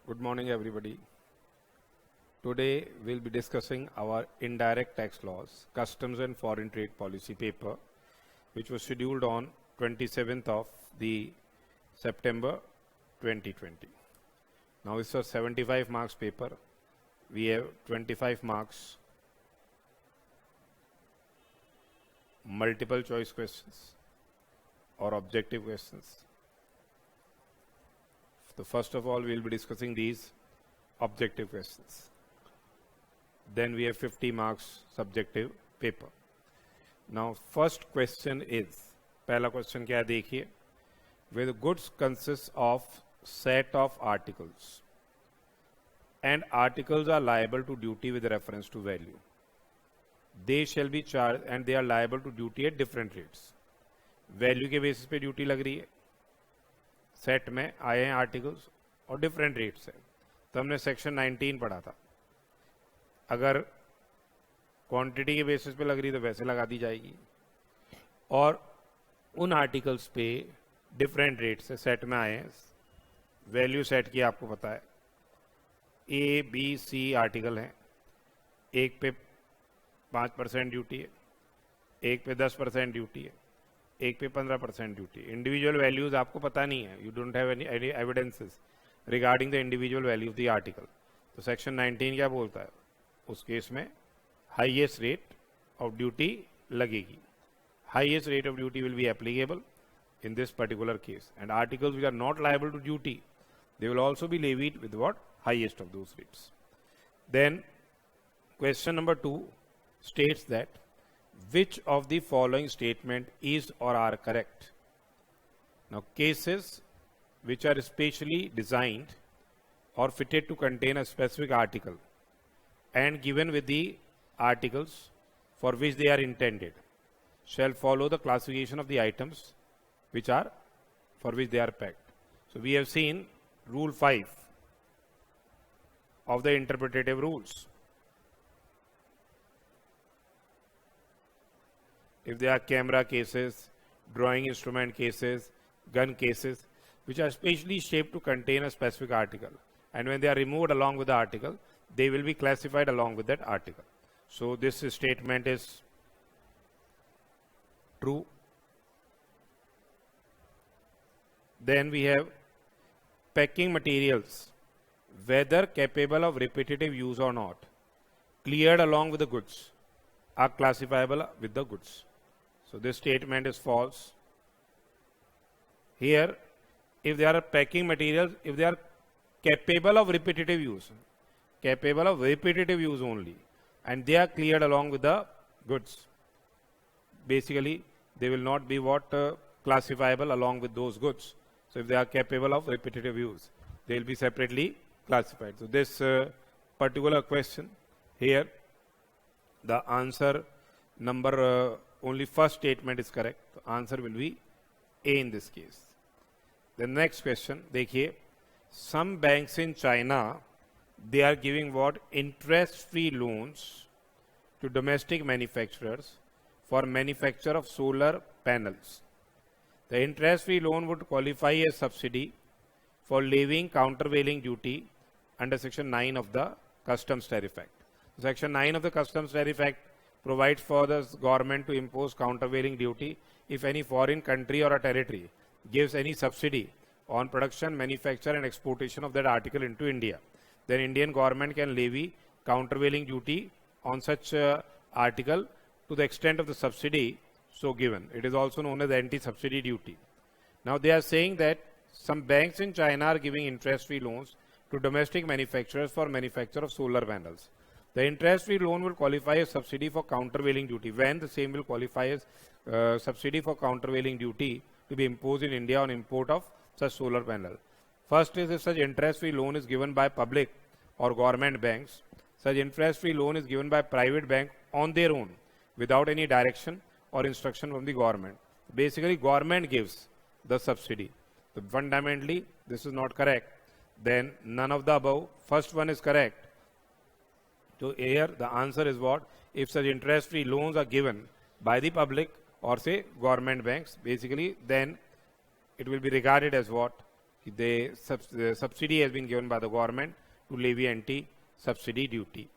Good morning, everybody. Today, we'll be discussing our indirect tax laws, customs and foreign trade policy paper, which was scheduled on 27th of the September 2020. Now, it's a 75 marks paper. We have 25 marks, multiple choice questions or objective questions. So first of all, we'll be discussing these objective questions. Then we have 50 marks subjective paper. Now, first question is, पहला question क्या है देखिए, where the goods consists of set of articles and articles are liable to duty with reference to value. They shall be charged and they are liable to duty at different rates. Value के basis पे duty लग रही है, set में आए हैं articles और different rates है. तो हमने सेक्शन 19 पढ़ा था. अगर क्वांटिटी के बेसिस पे लग रही तो वैसे लगा दी जाएगी, और उन आर्टिकल्स पे डिफरेंट रेट्स है, सेट में आए हैं. वैल्यू सेट की आपको पता है, ए बी सी आर्टिकल हैं. एक पे 5% ड्यूटी है, एक पे 10% ड्यूटी है, एक पे 15% ड्यूटी. इंडिविजुअल वैल्यूज आपको पता नहीं है, you don't have any evidences regarding the individual value of the article. तो सेक्शन 19 क्या बोलता है, उस केस में हाईएस्ट रेट ऑफ ड्यूटी लगेगी. Highest rate of duty will be applicable in this particular case, and articles which are not liable to duty, they will also be levied with what? Highest of those rates. Then question number 2 states that which of the following statement is or are correct. Now, cases which are specially designed or fitted to contain a specific article and given with the articles for which they are intended shall follow the classification of the items which are for which they are packed. So we have seen rule 5 of the interpretative rules. If there are camera cases, drawing instrument cases, gun cases, which are specially shaped to contain a specific article, and when they are removed along with the article, they will be classified along with that article. So this statement is true. Then we have packing materials, whether capable of repetitive use or not, cleared along with the goods, are classifiable with the goods. So this statement is false. Here, if they are packing materials, if they are capable of repetitive use only, and they are cleared along with the goods, basically they will not be classifiable along with those goods. So if they are capable of repetitive use, they will be separately classified. So this particular question here, the answer number, only first statement is correct. The answer will be A in this case. The next question, देखिए, some banks in China, they are giving what? Interest-free loans to domestic manufacturers for manufacture of solar panels. The interest-free loan would qualify as subsidy for levying countervailing duty under Section 9 of the Customs Tariff Act. Section 9 of the Customs Tariff Act provides for the government to impose countervailing duty if any foreign country or a territory gives any subsidy on production, manufacture and exportation of that article into India. Then Indian government can levy countervailing duty on such article to the extent of the subsidy so given. It is also known as anti-subsidy duty. Now they are saying that some banks in China are giving interest-free loans to domestic manufacturers for manufacture of solar panels. The interest-free loan will qualify as subsidy for countervailing duty. When the same will qualify as subsidy for countervailing duty to be imposed in India on import of such solar panel. First is if such interest-free loan is given by public or government banks. Such interest-free loan is given by private bank on their own without any direction or instruction from the government. Basically, government gives the subsidy. So fundamentally, this is not correct. Then none of the above. First one is correct. So here the answer is what? If such interest-free loans are given by the public or say government banks, basically then it will be regarded as what? the subsidy has been given by the government to levy anti-subsidy duty.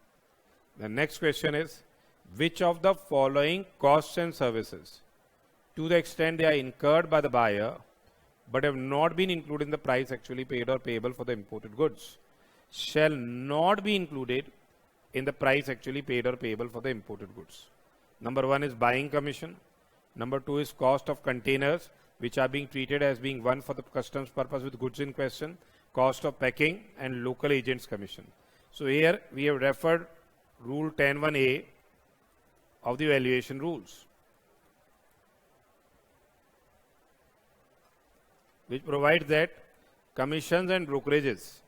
The next question is, which of the following costs and services, to the extent they are incurred by the buyer but have not been included in the price actually paid or payable for the imported goods, shall not be included in the price actually paid or payable for the imported goods? Number 1 is buying commission. Number 2 is cost of containers, which are being treated as being one for the customs purpose with goods in question, cost of packing, and local agents commission. So here we have referred Rule 10(1)(a) of the valuation rules, which provides that commissions and brokerages,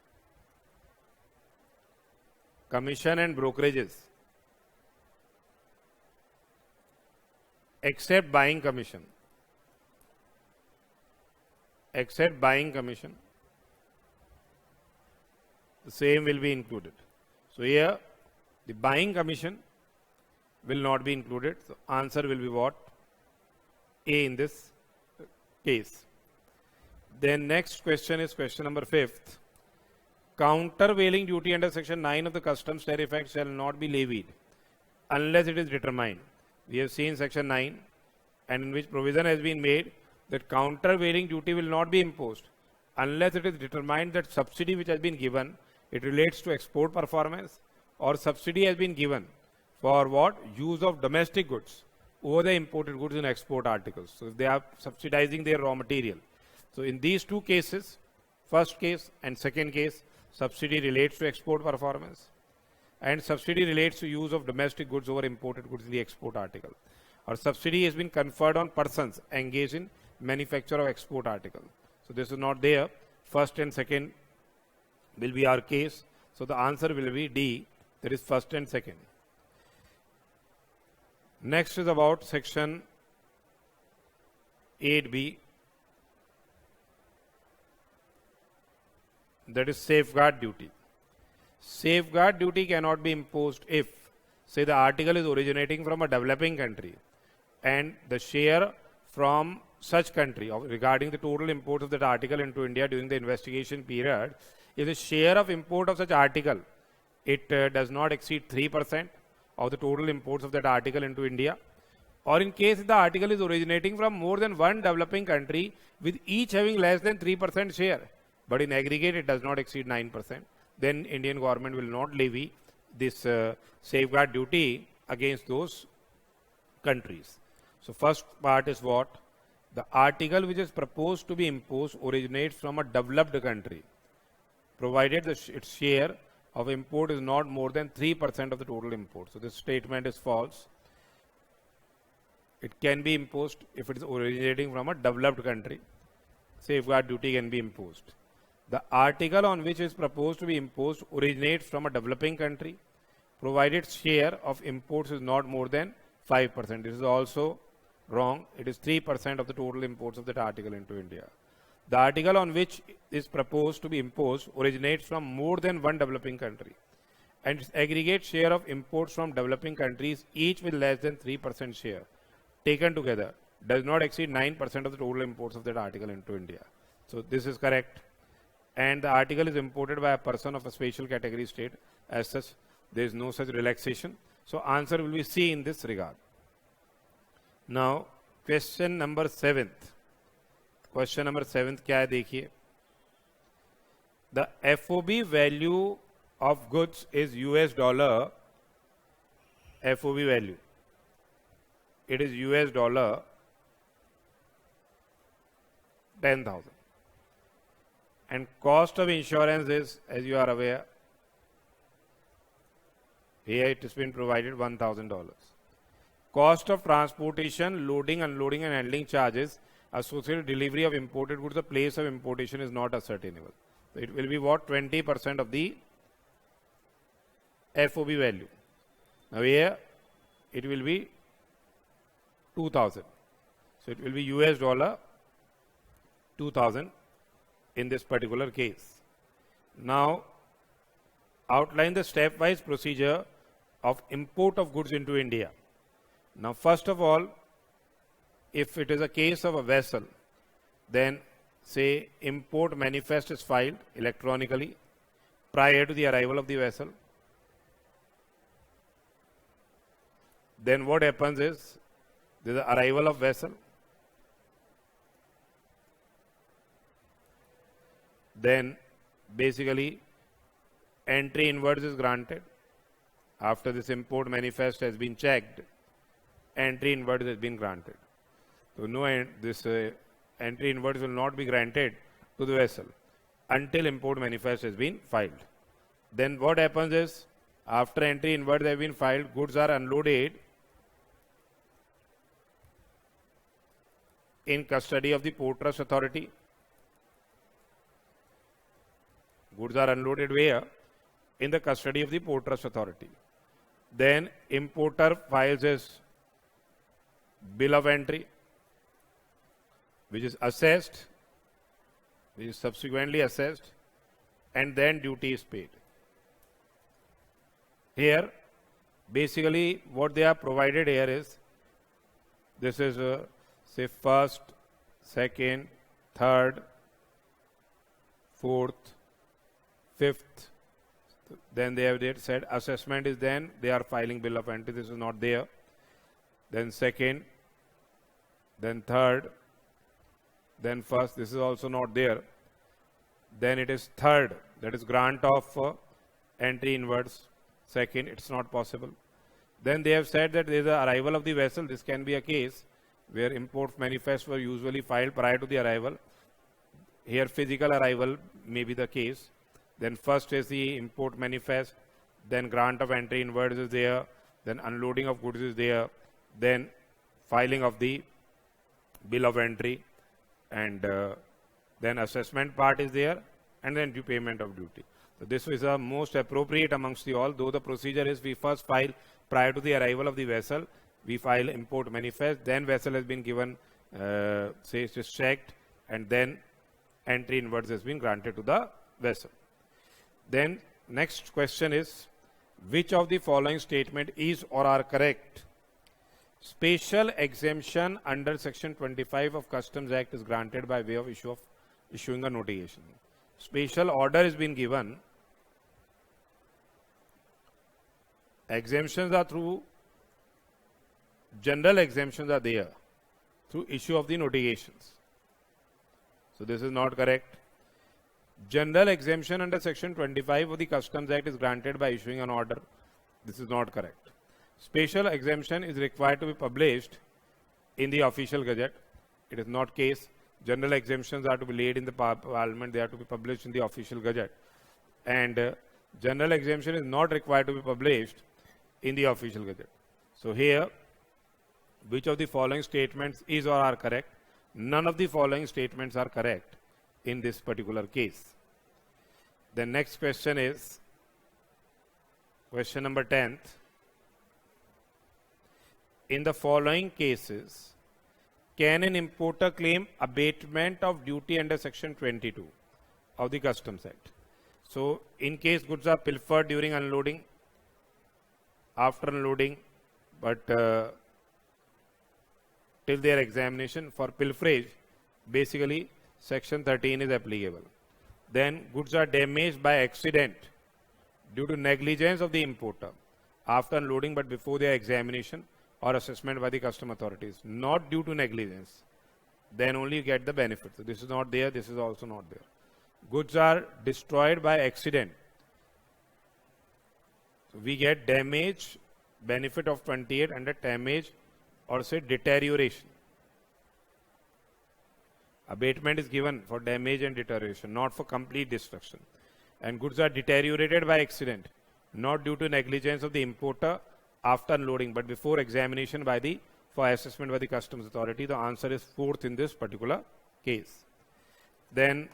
except buying commission, the same will be included. So here the buying commission will not be included. So answer will be what? A in this case. Then next question is question number 5th. Countervailing duty under section 9 of the Customs Tariff Act shall not be levied unless it is determined. We have seen section 9, and in which provision has been made that countervailing duty will not be imposed unless it is determined that subsidy which has been given, it relates to export performance, or subsidy has been given for what? Use of domestic goods over the imported goods in export articles. So if they are subsidizing their raw material. So in these two cases, first case and second case, subsidy relates to export performance, and subsidy relates to use of domestic goods over imported goods in the export article. Or subsidy has been conferred on persons engaged in manufacture of export article. So this is not there. First and second will be our case. So the answer will be D, that is first and second. Next is about section 8B, that is safeguard duty. Safeguard duty cannot be imposed if, say, the article is originating from a developing country and the share from such country regarding the total imports of that article into India during the investigation period, if the share of import of such article, it does not exceed 3% of the total imports of that article into India, or in case the article is originating from more than one developing country with each having less than 3% share, but in aggregate it does not exceed 9%, then Indian government will not levy this safeguard duty against those countries. So first part is what? The article which is proposed to be imposed originates from a developed country, provided its share of import is not more than 3% of the total import. So this statement is false. It can be imposed if it is originating from a developed country. Safeguard duty can be imposed. The article on which is proposed to be imposed originates from a developing country, provided share of imports is not more than 5%. This is also wrong. It is 3% of the total imports of that article into India. The article on which is proposed to be imposed originates from more than one developing country, and its aggregate share of imports from developing countries, each with less than 3% share, taken together, does not exceed 9% of the total imports of that article into India. So this is correct. And the article is imported by a person of a special category state. As such, there is no such relaxation. So answer will be C in this regard. Now, question number 7th. Question number 7th क्या है देखिए. The FOB value of goods is US dollar. FOB value. It is US dollar 10,000. And cost of insurance is, as you are aware, here it has been provided $1,000. Cost of transportation, loading, unloading and handling charges associated with delivery of imported goods, the place of importation is not ascertainable. So it will be what? 20% of the FOB value. Now here it will be 2,000. So it will be US dollar 2,000 in this particular case. Now outline the stepwise procedure of import of goods into India. Now first of all, if it is a case of a vessel, then say import manifest is filed electronically prior to the arrival of the vessel. Then what happens is, there is the arrival of vessel. Then basically entry inwards is granted. After this import manifest has been checked, entry inwards has been granted. So this entry inwards will not be granted to the vessel until import manifest has been filed. Then what happens is, after entry inwards have been filed, goods are unloaded in custody of the Port Trust Authority. Goods are unloaded where? In the custody of the Port Trust Authority. Then importer files his bill of entry, which is assessed, which is subsequently assessed, and then duty is paid. Here, basically what they are provided here is, this is say first, second, third, fourth, fifth. Then they have said assessment is, then they are filing bill of entry. This is not there. Then second, then third, then first. This is also not there. Then it is third, that is grant of entry inwards. Second, it's not possible. Then they have said that there is the arrival of the vessel. This can be a case where import manifests were usually filed prior to the arrival. Here physical arrival may be the case. Then first is the import manifest, then grant of entry inwards is there, then unloading of goods is there, then filing of the bill of entry, and then assessment part is there, and then due payment of duty. So this is the most appropriate amongst the all, though the procedure is we first file prior to the arrival of the vessel, we file import manifest, then vessel has been given, say it is checked, and then entry inwards has been granted to the vessel. Then next question is, which of the following statement is or are correct? Special exemption under section 25 of Customs Act is granted by way of issuing a notification. Special order has been given. Exemptions are through, general exemptions are there through issue of the notifications. So this is not correct. General exemption under section 25 of the Customs Act is granted by issuing an order. This is not correct. Special exemption is required to be published in the official gazette. It is not case. General exemptions are to be laid in the parliament. They are to be published in the official gazette. And general exemption is not required to be published in the official gazette. So here, which of the following statements is or are correct? None of the following statements are correct in this particular case. The next question is question number 10th. In the following cases, can an importer claim abatement of duty under section 22 of the Customs Act? So in case goods are pilfered during unloading, after unloading, but till their examination, for pilferage, basically section 13 is applicable. Then goods are damaged by accident due to negligence of the importer after unloading but before their examination or assessment by the custom authorities, not due to negligence, then only you get the benefit. So this is not there, this is also not there. Goods are destroyed by accident. So we get damage, benefit of 28 under damage or say deterioration. Abatement is given for damage and deterioration, not for complete destruction. And goods are deteriorated by accident, not due to negligence of the importer after unloading, but before examination by the, for assessment by the customs authority. The answer is fourth in this particular case. Then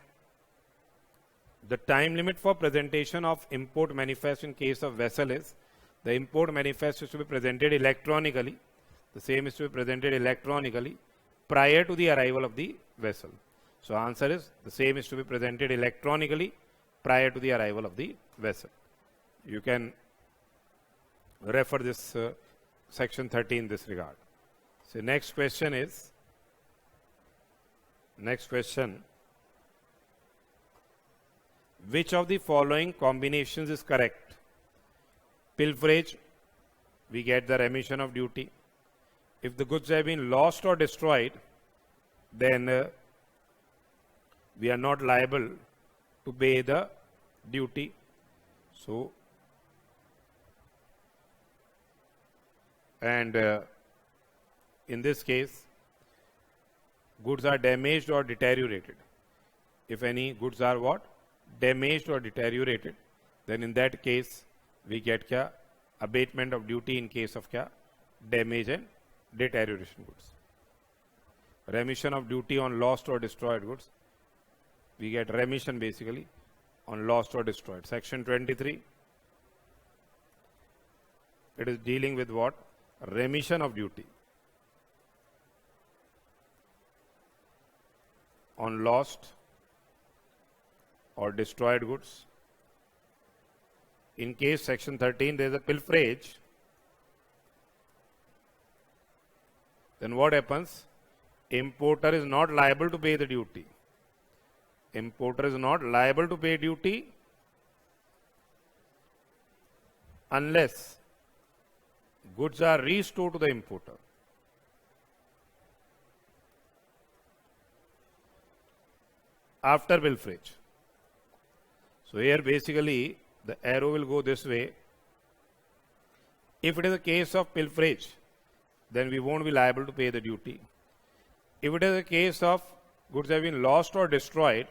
the time limit for presentation of import manifest in case of vessel is, the import manifest is to be presented electronically. The same is to be presented electronically prior to the arrival of the vessel. So answer is, the same is to be presented electronically prior to the arrival of the vessel. You can refer this section 30 in this regard. So next question is, next question, which of the following combinations is correct? Pilferage, we get the remission of duty. If the goods have been lost or destroyed, then we are not liable to pay the duty. So, and in this case, goods are damaged or deteriorated. If any goods are what? Damaged or deteriorated, then in that case, we get kya? Abatement of duty in case of kya? Damage and deterioration goods. Remission of duty on lost or destroyed goods. We get remission basically on lost or destroyed. Section 23. It is dealing with what? Remission of duty on lost or destroyed goods. In case section 13 there is a pilferage, then what happens? Importer is not liable to pay the duty. Importer is not liable to pay duty unless goods are restored to the importer. After pilferage. So here basically the arrow will go this way. If it is a case of pilferage, then we won't be liable to pay the duty. If it is a case of goods have been lost or destroyed,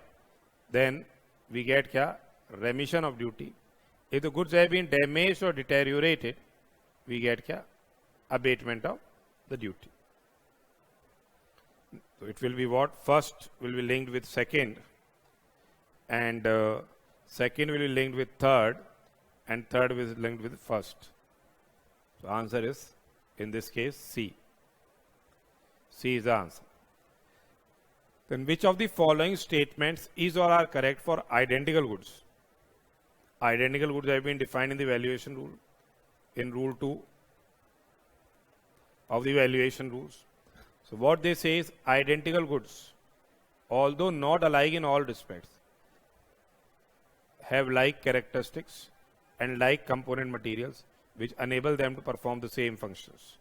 then we get kya? Remission of duty. If the goods have been damaged or deteriorated, we get kya? Abatement of the duty. So it will be what? First will be linked with second, and second will be linked with third, and third will be linked with first. So answer is, in this case, C. C is the answer. Then which of the following statements is or are correct for identical goods? Identical goods have been defined in the valuation rule, in rule 2 of the valuation rules. So what they say is identical goods, although not alike in all respects, have like characteristics and like component materials which enable them to perform the same functions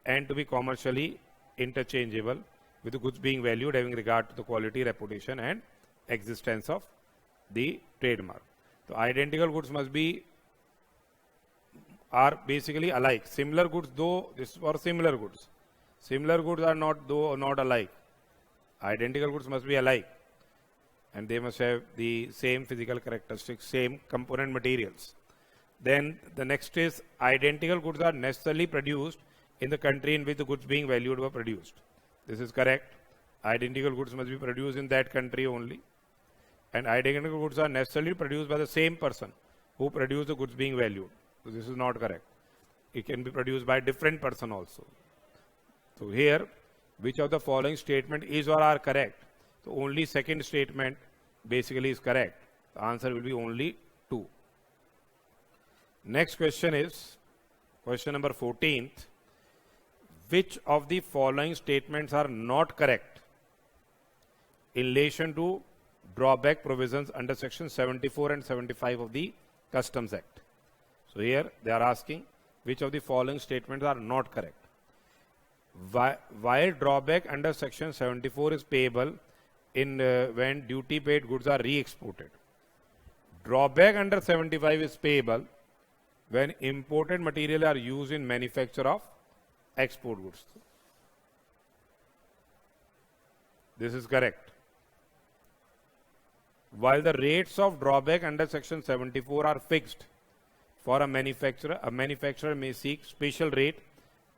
and to be commercially interchangeable, with the goods being valued having regard to the quality, reputation and existence of the trademark. So identical goods are basically alike. Similar goods, though, this is for similar goods. Similar goods are not alike. Identical goods must be alike, and they must have the same physical characteristics, same component materials. Then the next is identical goods are necessarily produced in the country in which the goods being valued were produced. This is correct. Identical goods must be produced in that country only. And identical goods are necessarily produced by the same person who produced the goods being valued. So this is not correct. It can be produced by a different person also. So here, which of the following statement is or are correct? So only second statement basically is correct. The answer will be only 2. Next question is question number 14th. Which of the following statements are not correct in relation to drawback provisions under section 74 and 75 of the Customs Act? So here they are asking which of the following statements are not correct. While drawback under section 74 is payable in when duty paid goods are re-exported, drawback under 75 is payable when imported material are used in manufacture of export goods. This is correct. While the rates of drawback under section 74 are fixed for a manufacturer may seek special rate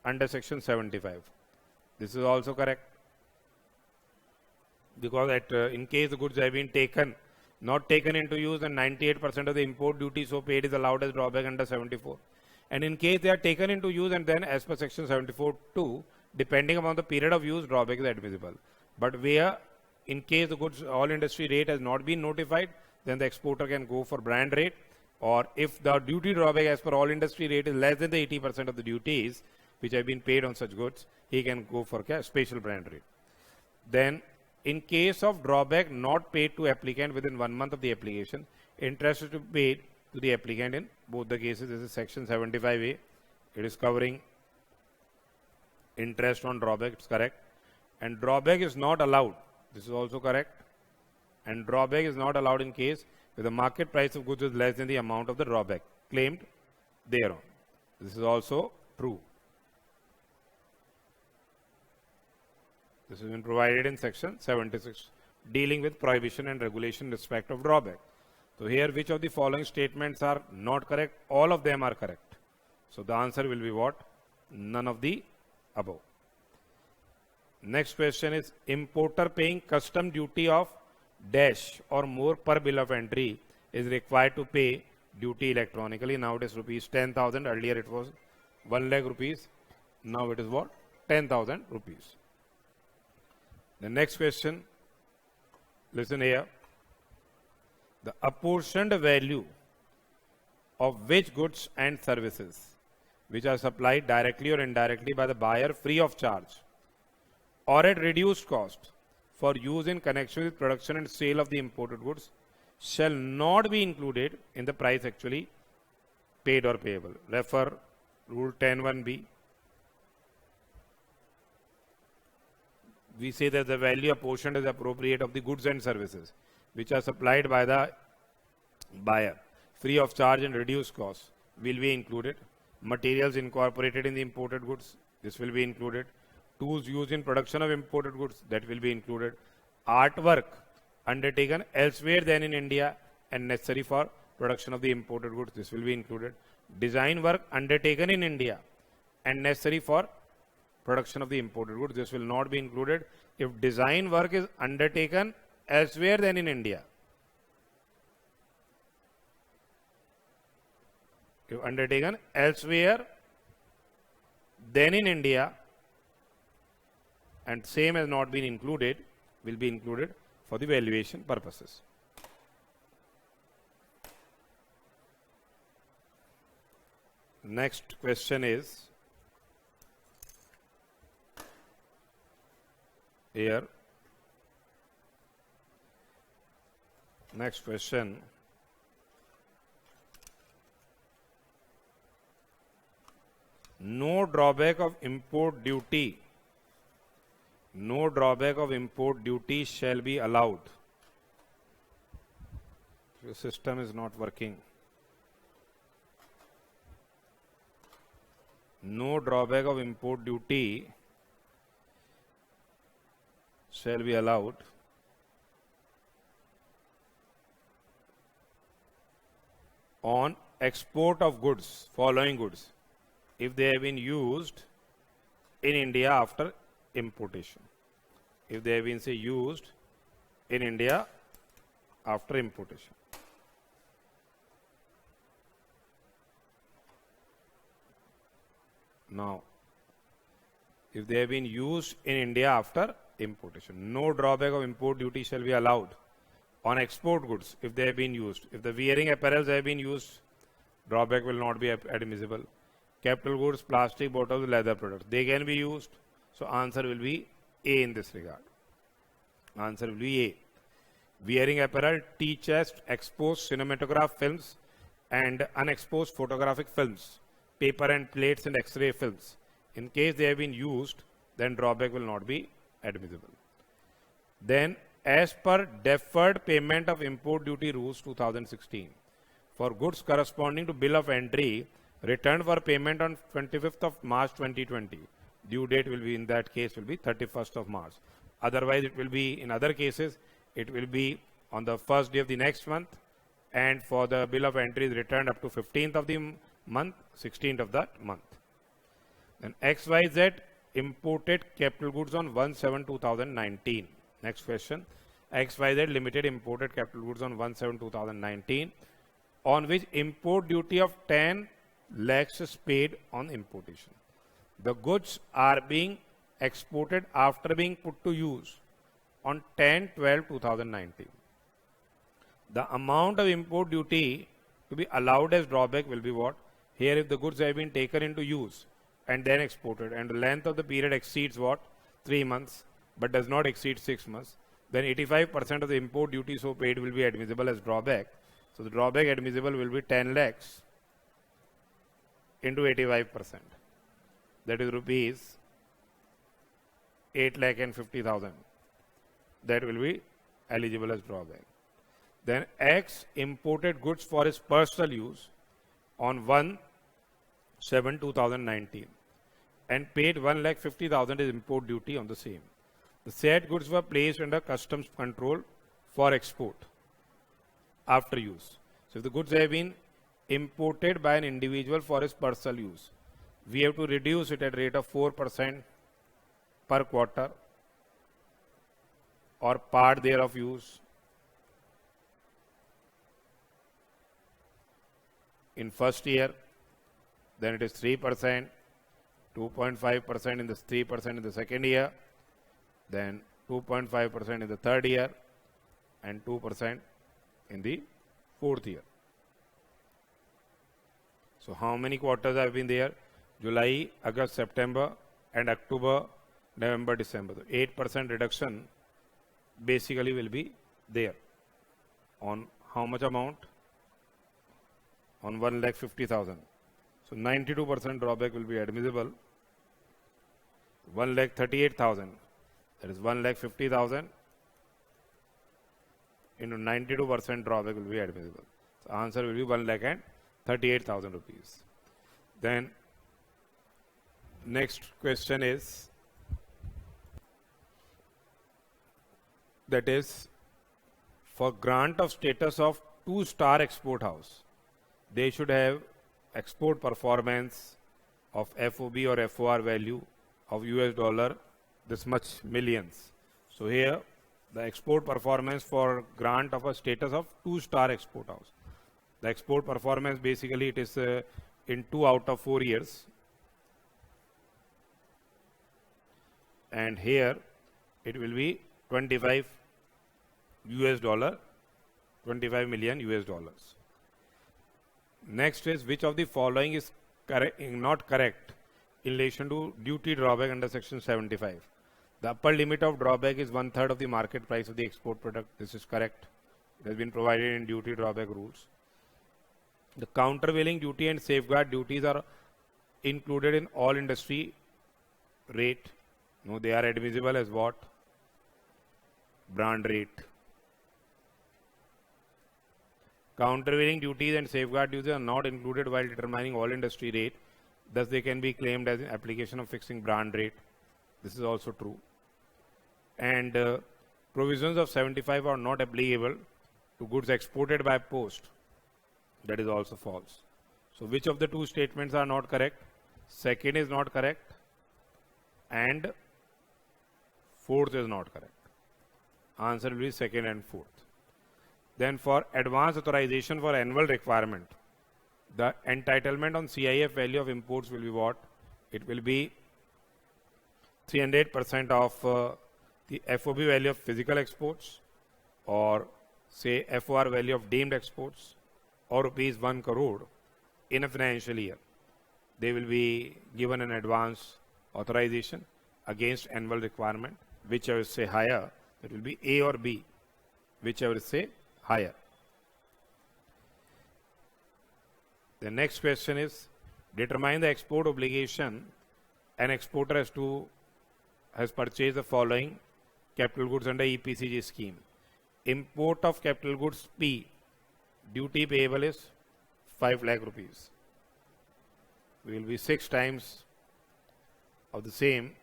under section 75. This is also correct, because in case the goods have been not taken into use, then 98% of the import duty so paid is allowed as drawback under 74. And in case they are taken into use, and then as per section 74(2), depending upon the period of use, drawback is admissible. But where in case the goods all industry rate has not been notified, then the exporter can go for brand rate, or if the duty drawback as per all industry rate is less than the 80% of the duties which have been paid on such goods, he can go for special brand rate. Then In case of drawback not paid to applicant within 1 month of the application, interest is to be paid to the applicant in both the cases. This is section 75A. It is covering interest on drawback. It's correct. And drawback is not allowed. This is also correct. And drawback is not allowed in case where the market price of goods is less than the amount of the drawback claimed thereon. This is also true. This has been provided in section 76, dealing with prohibition and regulation in respect of drawback. So here, which of the following statements are not correct? All of them are correct. So the answer will be what? None of the above. Next question is, importer paying custom duty of dash or more per bill of entry is required to pay duty electronically. Now it is rupees 10,000. Earlier it was 1 lakh rupees. Now it is what? 10,000 rupees. The next question, listen here. The apportioned value of which goods and services which are supplied directly or indirectly by the buyer free of charge or at reduced cost for use in connection with production and sale of the imported goods shall not be included in the price actually paid or payable. Refer Rule 10(1)(b). We say that the value apportioned is appropriate of the goods and services which are supplied by the buyer free of charge and reduced cost will be included. Materials incorporated in the imported goods, this will be included. Tools used in production of imported goods, that will be included. Artwork undertaken elsewhere than in India and necessary for production of the imported goods, this will be included. Design work undertaken in India and necessary for production of the imported goods, this will not be included if design work is undertaken elsewhere than in India. If undertaken elsewhere than in India and same has not been included, will be included for the valuation purposes. Next question is here. Next question. No drawback of import duty. No drawback of import duty shall be allowed. The system is not working. No drawback of import duty shall be allowed on export of goods, following goods, if they have been used in India after importation. If they have been, say, used in India after importation. Now, if they have been used in India after importation, no drawback of import duty shall be allowed on export goods if they have been used. If the wearing apparels have been used, drawback will not be admissible. Capital goods, plastic bottles, leather products, they can be used. So answer will be A in this regard. Answer will be A. Wearing apparel, tea chest, exposed cinematograph films and unexposed photographic films, paper and plates and X-ray films. In case they have been used, then drawback will not be admissible. Then, as per deferred payment of import duty rules 2016, for goods corresponding to bill of entry returned for payment on 25th of March 2020, due date will be, in that case, will be 31st of March. Otherwise, it will be, in other cases, it will be on the first day of the next month, and for the bill of entry is returned up to 15th of the month, 16th of that month. Then XYZ imported capital goods on 1/7/2019. Next question. XYZ Limited imported capital goods on 1/7/2019, on which import duty of 10 lakhs is paid on importation. The goods are being exported after being put to use on 10/12/2019. The amount of import duty to be allowed as drawback will be what? Here, if the goods have been taken into use and then exported and the length of the period exceeds what? 3 months, but does not exceed 6 months, then 85% of the import duty so paid will be admissible as drawback. So the drawback admissible will be 10 lakhs into 85%. That is rupees 8 lakh and 50,000. That will be eligible as drawback. Then X imported goods for his personal use on 1/7/2019 and paid 1,50,000 as import duty on the same. The said goods were placed under customs control for export after use. So if the goods have been imported by an individual for his personal use, we have to reduce it at rate of 4% per quarter or part thereof use in first year, then it is 3%, 2.5% in the 3% in the second year, then 2.5% in the third year, and 2% in the fourth year. So how many quarters have been there? July, August, September, and October, November, December. So 8% reduction basically will be there. On how much amount? On 1,50,000. So 92% drawback will be admissible. 1,38,000. That is 1,50,000 into 92% drawback will be admissible. So answer will be 1,38,000 rupees. Then next question is, that is, for grant of status of 2-star export house, they should have export performance of FOB or FOR value of US dollar this much millions. So here the export performance for grant of a status of 2-star export house. The export performance basically it is in 2 out of 4 years. And here it will be 25 million US dollars. Next is, which of the following is not correct in relation to duty drawback under section 75? The upper limit of drawback is 1/3 of the market price of the export product. This is correct. It has been provided in duty drawback rules. The countervailing duty and safeguard duties are included in all industry rate. No, they are admissible as what? Brand rate. Countervailing duties and safeguard duties are not included while determining all industry rate. Thus, they can be claimed as an application of fixing brand rate. This is also true. And provisions of 75 are not applicable to goods exported by post. That is also false. So, which of the two statements are not correct? Second is not correct, and fourth is not correct. Answer will be second and fourth. Then for advance authorization for annual requirement, the entitlement on CIF value of imports will be what? It will be 300% of the FOB value of physical exports, or say FOR value of deemed exports, or rupees 1 crore in a financial year. They will be given an advance authorization against annual requirement. Whichever is say higher, it will be A or B, whichever is say higher. The next question is, determine the export obligation an exporter has purchased the following capital goods under EPCG scheme. Import of capital goods P, duty payable is 5 lakh rupees. We will be 6 times of the same.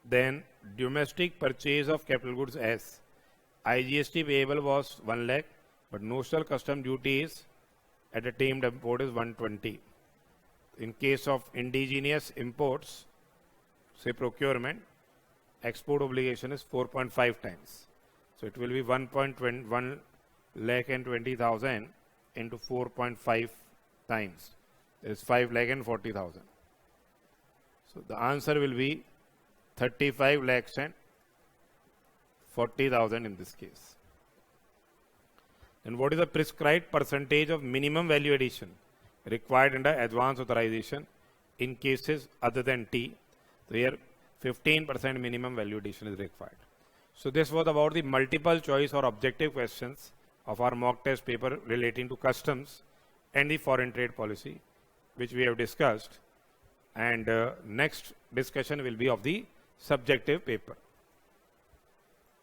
Then domestic purchase of capital goods S. IGST payable was 1 lakh, but notional custom duty is at a deemed import is 120. In case of indigenous imports, say procurement, export obligation is 4.5 times. So it will be 1 lakh and 20,000 into 4.5 times. That is 5 lakh and 40,000. So the answer will be 35 lakhs and 40,000 in this case. Then what is the prescribed percentage of minimum value addition required under advance authorization in cases other than T? So here 15% minimum value addition is required. So this was about the multiple choice or objective questions of our mock test paper relating to customs and the foreign trade policy, which we have discussed. And next discussion will be of the subjective paper.